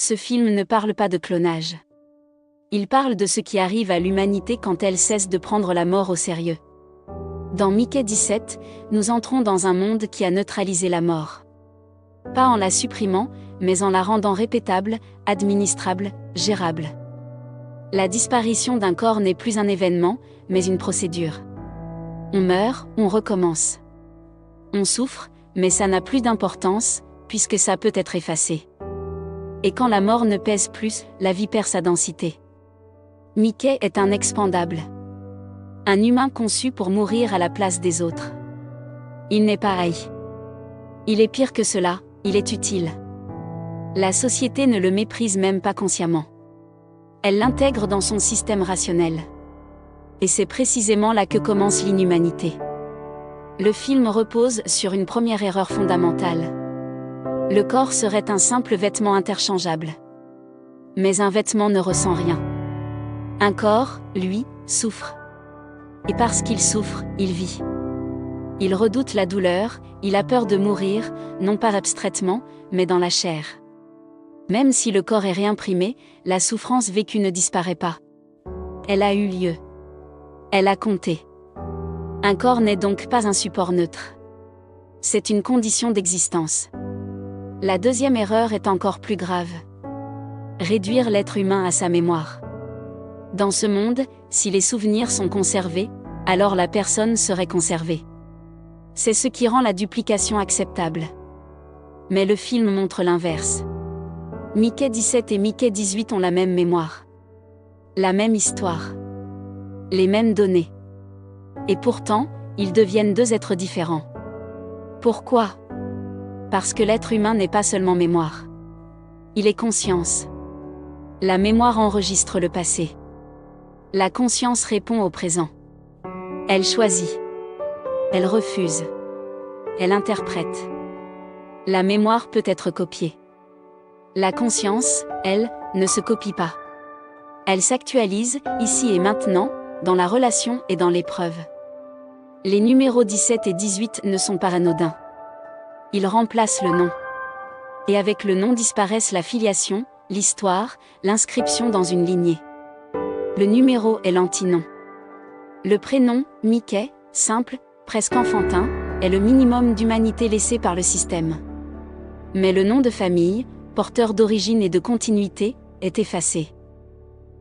Ce film ne parle pas de clonage. Il parle de ce qui arrive à l'humanité quand elle cesse de prendre la mort au sérieux. Dans Mickey 17, nous entrons dans un monde qui a neutralisé la mort. Pas en la supprimant, mais en la rendant répétable, administrable, gérable. La disparition d'un corps n'est plus un événement, mais une procédure. On meurt, on recommence. On souffre, mais ça n'a plus d'importance, puisque ça peut être effacé. Et quand la mort ne pèse plus, la vie perd sa densité. Mickey est un expendable. Un humain conçu pour mourir à la place des autres. Il n'est pareil. Il est pire que cela, il est utile. La société ne le méprise même pas consciemment. Elle l'intègre dans son système rationnel. Et c'est précisément là que commence l'inhumanité. Le film repose sur une première erreur fondamentale. Le corps serait un simple vêtement interchangeable. Mais un vêtement ne ressent rien. Un corps, lui, souffre. Et parce qu'il souffre, il vit. Il redoute la douleur, il a peur de mourir, non pas abstraitement, mais dans la chair. Même si le corps est réimprimé, la souffrance vécue ne disparaît pas. Elle a eu lieu. Elle a compté. Un corps n'est donc pas un support neutre. C'est une condition d'existence. La deuxième erreur est encore plus grave. Réduire l'être humain à sa mémoire. Dans ce monde, si les souvenirs sont conservés, alors la personne serait conservée. C'est ce qui rend la duplication acceptable. Mais le film montre l'inverse. Mickey 17 et Mickey 18 ont la même mémoire. La même histoire. Les mêmes données. Et pourtant, ils deviennent deux êtres différents. Pourquoi ? Parce que l'être humain n'est pas seulement mémoire. Il est conscience. La mémoire enregistre le passé. La conscience répond au présent. Elle choisit. Elle refuse. Elle interprète. La mémoire peut être copiée. La conscience, elle, ne se copie pas. Elle s'actualise, ici et maintenant, dans la relation et dans l'épreuve. Les numéros 17 et 18 ne sont pas anodins. Ils remplacent le nom. Et avec le nom disparaissent la filiation, l'histoire, l'inscription dans une lignée. Le numéro est l'antinom. Le prénom, Mickey, simple, presque enfantin, est le minimum d'humanité laissé par le système. Mais le nom de famille, porteur d'origine et de continuité, est effacé.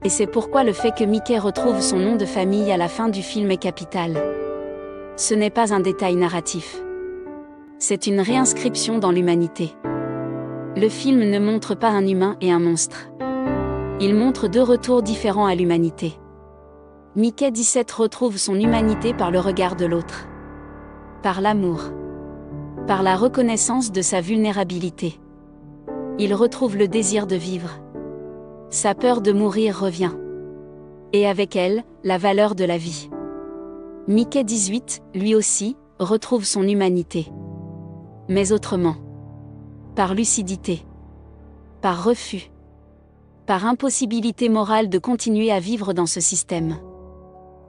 Et c'est pourquoi le fait que Mickey retrouve son nom de famille à la fin du film est capital. Ce n'est pas un détail narratif. C'est une réinscription dans l'humanité. Le film ne montre pas un humain et un monstre. Il montre deux retours différents à l'humanité. Mickey 17 retrouve son humanité par le regard de l'autre. Par l'amour. Par la reconnaissance de sa vulnérabilité. Il retrouve le désir de vivre. Sa peur de mourir revient. Et avec elle, la valeur de la vie. Mickey 18, lui aussi, retrouve son humanité. Mais autrement. Par lucidité. Par refus. Par impossibilité morale de continuer à vivre dans ce système.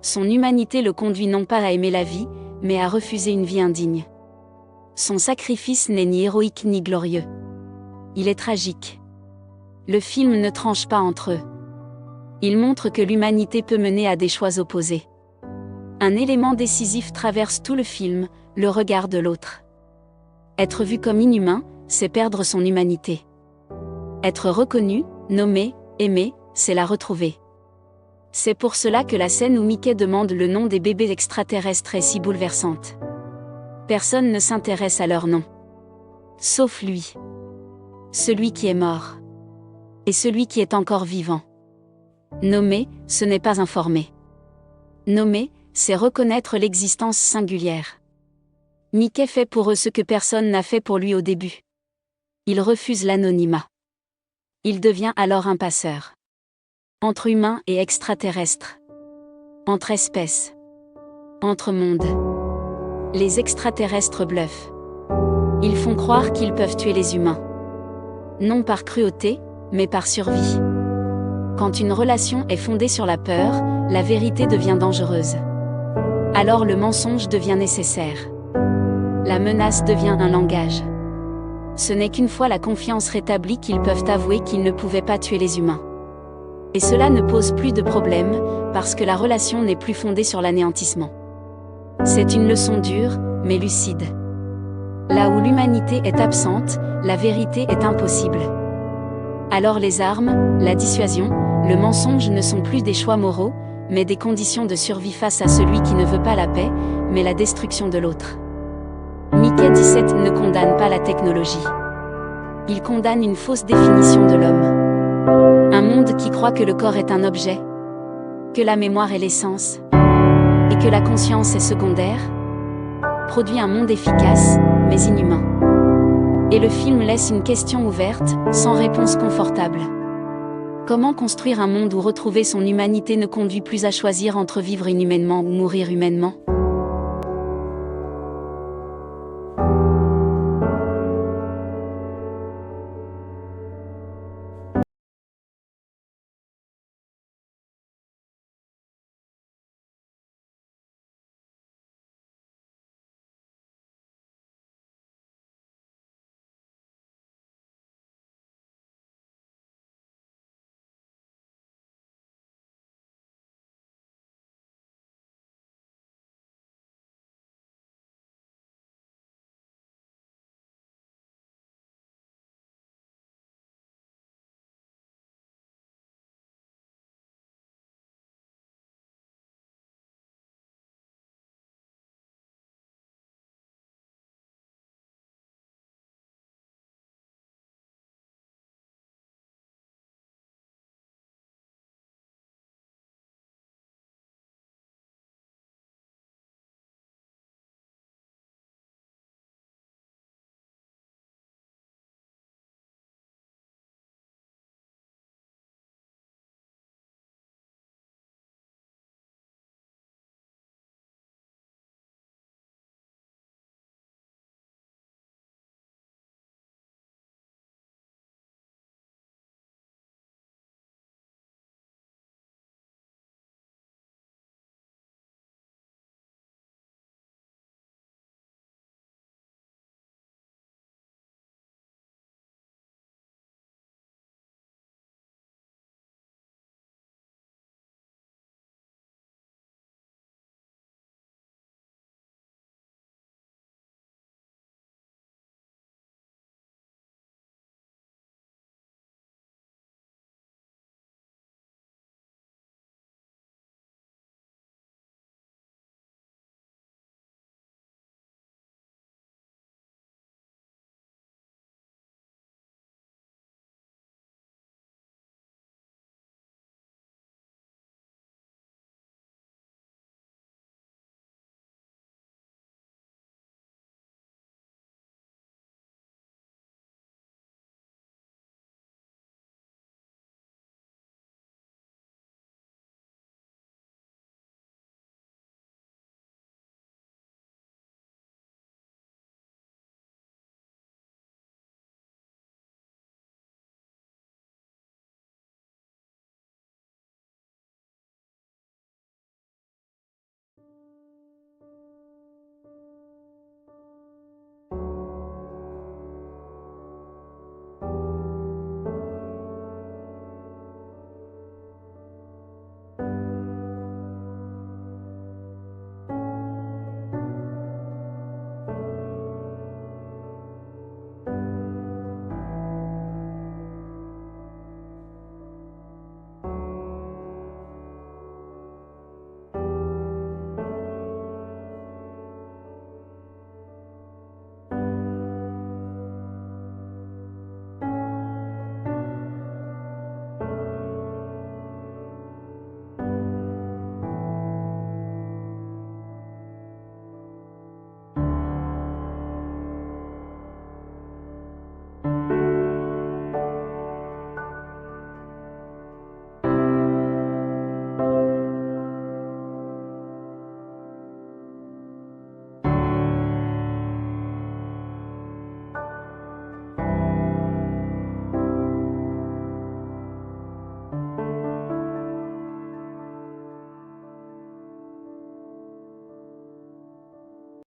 Son humanité le conduit non pas à aimer la vie, mais à refuser une vie indigne. Son sacrifice n'est ni héroïque ni glorieux. Il est tragique. Le film ne tranche pas entre eux. Il montre que l'humanité peut mener à des choix opposés. Un élément décisif traverse tout le film, le regard de l'autre. Être vu comme inhumain, c'est perdre son humanité. Être reconnu, nommé, aimé, c'est la retrouver. C'est pour cela que la scène où Mickey demande le nom des bébés extraterrestres est si bouleversante. Personne ne s'intéresse à leur nom. Sauf lui. Celui qui est mort. Et celui qui est encore vivant. Nommer, ce n'est pas informer. Nommer, c'est reconnaître l'existence singulière. Mickey fait pour eux ce que personne n'a fait pour lui au début. Il refuse l'anonymat. Il devient alors un passeur. Entre humains et extraterrestres. Entre espèces. Entre mondes. Les extraterrestres bluffent. Ils font croire qu'ils peuvent tuer les humains. Non par cruauté, mais par survie. Quand une relation est fondée sur la peur, la vérité devient dangereuse. Alors le mensonge devient nécessaire. La menace devient un langage. Ce n'est qu'une fois la confiance rétablie qu'ils peuvent avouer qu'ils ne pouvaient pas tuer les humains. Et cela ne pose plus de problème, parce que la relation n'est plus fondée sur l'anéantissement. C'est une leçon dure, mais lucide. Là où l'humanité est absente, la vérité est impossible. Alors les armes, la dissuasion, le mensonge ne sont plus des choix moraux, mais des conditions de survie face à celui qui ne veut pas la paix, mais la destruction de l'autre. Mickey 17 ne condamne pas la technologie. Il condamne une fausse définition de l'homme. Un monde qui croit que le corps est un objet, que la mémoire est l'essence, et que la conscience est secondaire, produit un monde efficace, mais inhumain. Et le film laisse une question ouverte, sans réponse confortable. Comment construire un monde où retrouver son humanité ne conduit plus à choisir entre vivre inhumainement ou mourir humainement ?